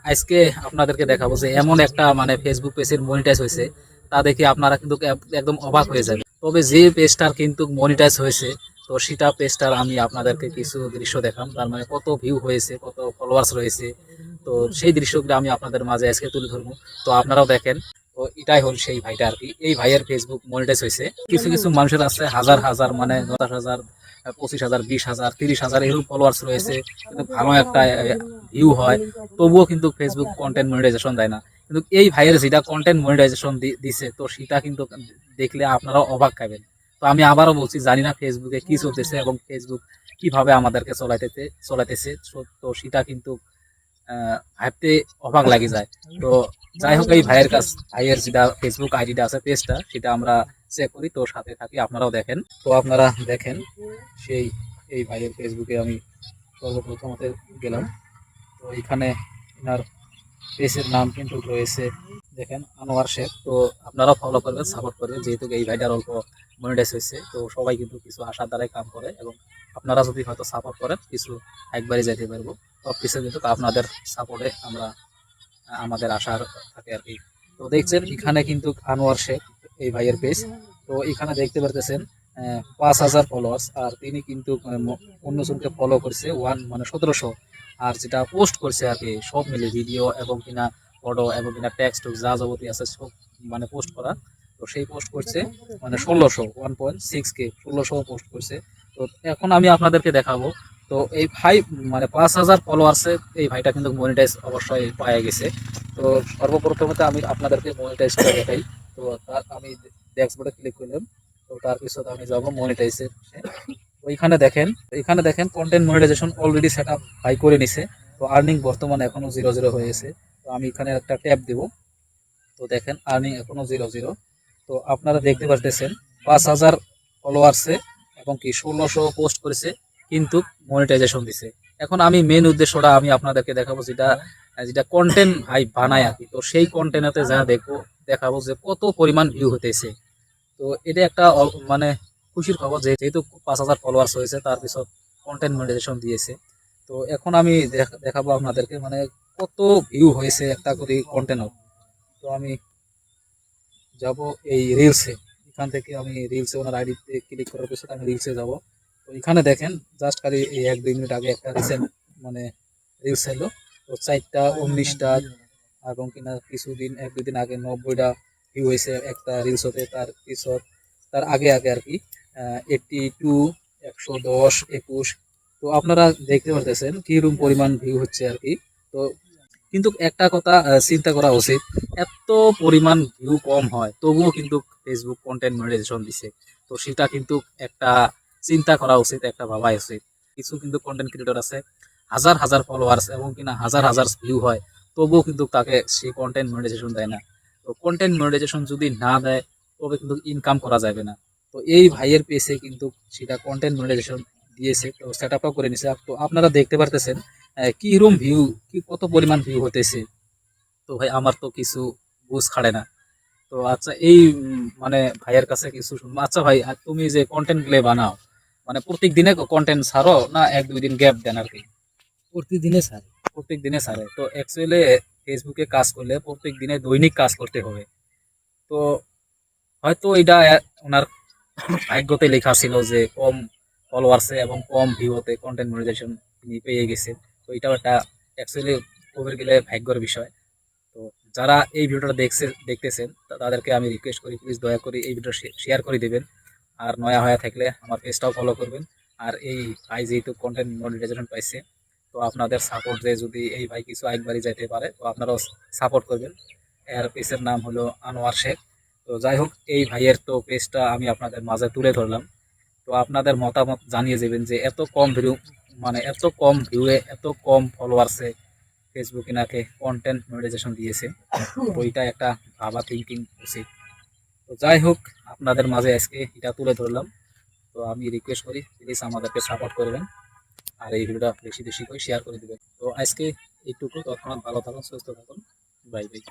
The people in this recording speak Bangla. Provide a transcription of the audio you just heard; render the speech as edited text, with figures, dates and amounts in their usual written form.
আজকে আপনাদেরকে দেখাবো যে এমন একটা মানে ফেসবুক পেজের মনিটাইজ হয়েছে, তা দেখে আপনারা কিন্তু একদম অবাক হয়ে যাবে। তবে যে পেজটার কিন্তু মনিটাইজ হয়েছে, তো সেটা পেজটার আমি আপনাদেরকে কিছু দৃশ্য দেখাম, তার মানে কত ভিউ হয়েছে, কত ফলোয়ার্স রয়েছে। তো সেই দৃশ্যগুলো আমি আপনাদের মাঝে আজকে তুলে ধরবো। তো আপনারাও দেখেন। তো এটাই হল সেই ভাইটা আর কি। এই ভাইয়ের ফেসবুক মনিটাইজ হয়েছে। কিছু কিছু মানুষের আছে হাজার হাজার মানে 10,000, 25,000, 20,000, 30,000 এরকম ফলোয়ার্স রয়েছে, কিন্তু ভালো একটা ভিউ হয়, তবুও কিন্তু ফেসবুক কন্টেন্ট মনিটাইজেশন দেয় না। কিন্তু এই ভাইয়ের যেটা কন্টেন্ট মনিটাইজেশন দিছে, তো সেটা কিন্তু দেখলে আপনারাও অবাক খাবেন। তো আমি আবারও বলছি, জানি না ফেসবুকে কি চলতেছে এবং ফেসবুক কিভাবে আমাদেরকে চলাইতেছে। তো সেটা কিন্তু ভাবতে অবাক লাগে যায়। তো যাই হোক, এই ভাইয়ের যেটা ফেসবুক আইডিটা আছে, পেজটা, সেটা আমরা চেক করি। তো সাথে থাকি, আপনারাও দেখেন। তো আপনারা দেখেন সেই এই ভাইয়ের ফেসবুকে আমি সর্বপ্রথমতে গেলাম। তো এখানে এনার পেজের নাম কিন্তু রয়েছে, দেখেন, আনোয়ার শেখ। তো আপনারা ফলো করবেন, সাপোর্ট করবেন, যেহেতু এই ভাইটার অল্প মনিটাইজ হয়েছে। তো সবাই কিন্তু কিছু আশার দ্বারাই কাম করে, এবং আপনারা যদি হয়তো সাপোর্ট করেন, কিছু একবারই যেতে পারবো। সব কিছু কিন্তু আপনাদের সাপোর্টে আমরা আমাদের আশা থাকে আর কি। তো দেখছেন এখানে কিন্তু আনোয়ার শেখ এই ভাইয়ের পেজ। তো এখানে দেখতে পারতেছেন 5,000 ফলোয়ার্স, আর তিনি কিন্তু অন্যজনকে ফলো করছে মানে 1700। আর যেটা পোস্ট করছে আর কি, সব মিলে ভিডিও এবং কিনা ফটো এবং কিনা টেক্সট যা যাবতীয় আছে সব মানে পোস্ট করা। তো সেই পোস্ট করছে মানে 1,600 16K পোস্ট করছে। তো এখন আমি আপনাদেরকে দেখাবো। তো এই ভাই মানে 5,000 ফলোয়ার্সে এই ভাইটা কিন্তু মনিটাইজ অবশ্যই পাওয়া গেছে। তো সর্বপ্রথমে আমি আপনাদেরকে মনিটাইজটা দেখাই। তো তার আমি ড্যাশবোর্ডে ক্লিক করলাম। তো তার পিছনে আমি যাব মনিটাইজে। এখানে দেখেন content monetization already set up ভাই করে নিছে। তো আর্নিং বর্তমানে এখনো 0 হয়ে গেছে। তো আমি এখানে একটা ট্যাব দেব। তো দেখেন আর্নিং এখনো 0। তো আপনারা দেখতে পাচ্ছেন 5,000 ফলোয়ার্সে এবং কি 1,600 পোস্ট করেছে, কিন্তু মনিটাইজেশন দিছে। এখন আমি মেন উদ্দেশ্যটা আমি আপনাদেরকে দেখাবো, যেটা যেটা কন্টেন্ট ভাই বানায় আর কি। তো সেই কন্টেন্টে যা দেখাবো যে কত পরিমাণ ভিউ হতেছে। তো এটা একটা মানে খুশির খবর, যেহেতু 5,000 ফলোয়ার্স হয়েছে, তার পিছত কন্টেন্ট মনিটাইজেশন দিয়েছে। তো এখন আমি দেখাবো আপনাদেরকে মানে কত ভিউ হয়েছে একটা করে কন্টেন্ট। তো আমি যাব এই রিলসে। এখান থেকে আমি রিলসে ওনার আইডিতে ক্লিক করার পিছনে আমি রিলসে যাব। তো এখানে দেখেন জাস্ট খালি এই 1-2 মিনিট আগে একটা রিসেন্ট মানে রিলস এলো। তো 4টা 19টা এবং কিনা কিছুদিন 1-2 দিন আগে 90টা ভিউ হয়েছে একটা রিলস হতে। তার পিছত তার আগে আগে আর কি 82, 110, 21। তো আপনারা দেখতে পারতেছেন কিরকম পরিমাণ ভিউ হচ্ছে আর কি। তো কিন্তু একটা কথা চিন্তা করা উচিত, এত পরিমাণ ভিউ কম হয় তবুও কিন্তু ফেসবুক কন্টেন্ট মনিটাইজেশন দিছে। তো সেটা কিন্তু একটা চিন্তা করা উচিত, একটা ভাবা উচিত। কিছু কিন্তু কন্টেন্ট ক্রিয়েটর আছে হাজার হাজার ফলোয়ার্স এবং কিনা হাজার হাজার ভিউ হয়, তবুও কিন্তু তাকে সেই কন্টেন্ট মনিটাইজেশন দেয় না। তো কন্টেন্ট মনিটাইজেশন যদি না দেয়, তবে কিন্তু ইনকাম করা যাবে না। তো এই ভাইয়ের পেজে কিন্তু সেটা কন্টেন্ট মনিটাইজেশন দিয়েছে, তো সেট আপটাও করে নিছে। তো আপনারা দেখতে পারতেছেন কিরম ভিউ, কি কত পরিমাণ ভিউ হতেছে। তো ভাই আমার তো কিছু বুঝ খাড়ে না। তো আচ্ছা, এই মানে ভাইয়ের কাছে কিছু শুনবো। আচ্ছা ভাই, আর তুমি যে কন্টেন্ট গুলো বানাও, মানে প্রত্যেক দিনে কন্টেন্ট ছাড়ো না 1-2 দিন গ্যাপ দেন আর কি? প্রতিদিনে স্যার। প্রত্যেক দিনে ছাড়ে। তো অ্যাকচুয়ালি ফেসবুকে কাজ করলে প্রত্যেক দিনে দৈনিক কাজ করতে হবে। তো হয়তো এটা ওনার ভাগ্যতে লেখা ছিল যে কম ফলোয়ার্সে এবং কম ভিউতে কন্টেন্ট মনিটাইজেশন তিনি পেয়ে গেছেন। তো এটাও একটা অ্যাকচুয়ালি খবর গেলে ভাগ্যের বিষয়। তো যারা এই ভিডিওটা দেখতেছেন, তাদেরকে আমি রিকোয়েস্ট করি, প্লিজ দয়া করে এই ভিডিও শেয়ার করে দেবেন। আর নয়া হয়ে থাকলে আমার পেজটাও ফলো করবেন। আর এই ভাই যেহেতু কন্টেন্ট মনিটাইজেশন পাইছে, তো আপনাদের সাপোর্ট যে যদি এই ভাই কিছু একবারই যাইতে পারে, তো আপনারাও সাপোর্ট করবেন। এর পেজের নাম হলো আনোয়ার শেখ। তো যাই হোক, এই ভাইয়ের তো পেজটা আমি আপনাদের মাঝে তুলে ধরলাম। তো আপনাদের মতামত জানিয়ে যাবেন যে এত কম ভিউ, মানে এত কম ভিউয়ে এত কম ফলোয়ার্সে ফেসবুক এনাকে কন্টেন্ট মনিটাইজেশন দিয়েছে। তো এটা একটা ভাবা থিঙ্কিং উচিত। তো যাই হোক, আপনাদের মাঝে আজকে এটা তুলে ধরলাম। তো আমি রিকোয়েস্ট করি, প্লিজ আমাদেরকে সাপোর্ট করবেন। আর এই ভিডিওটা বেশি বেশি করে শেয়ার করে দিবেন। তো আজকে এইটুকু। তৎক্ষণাৎ ভালো থাকুন, সুস্থ থাকুন। Bye bye.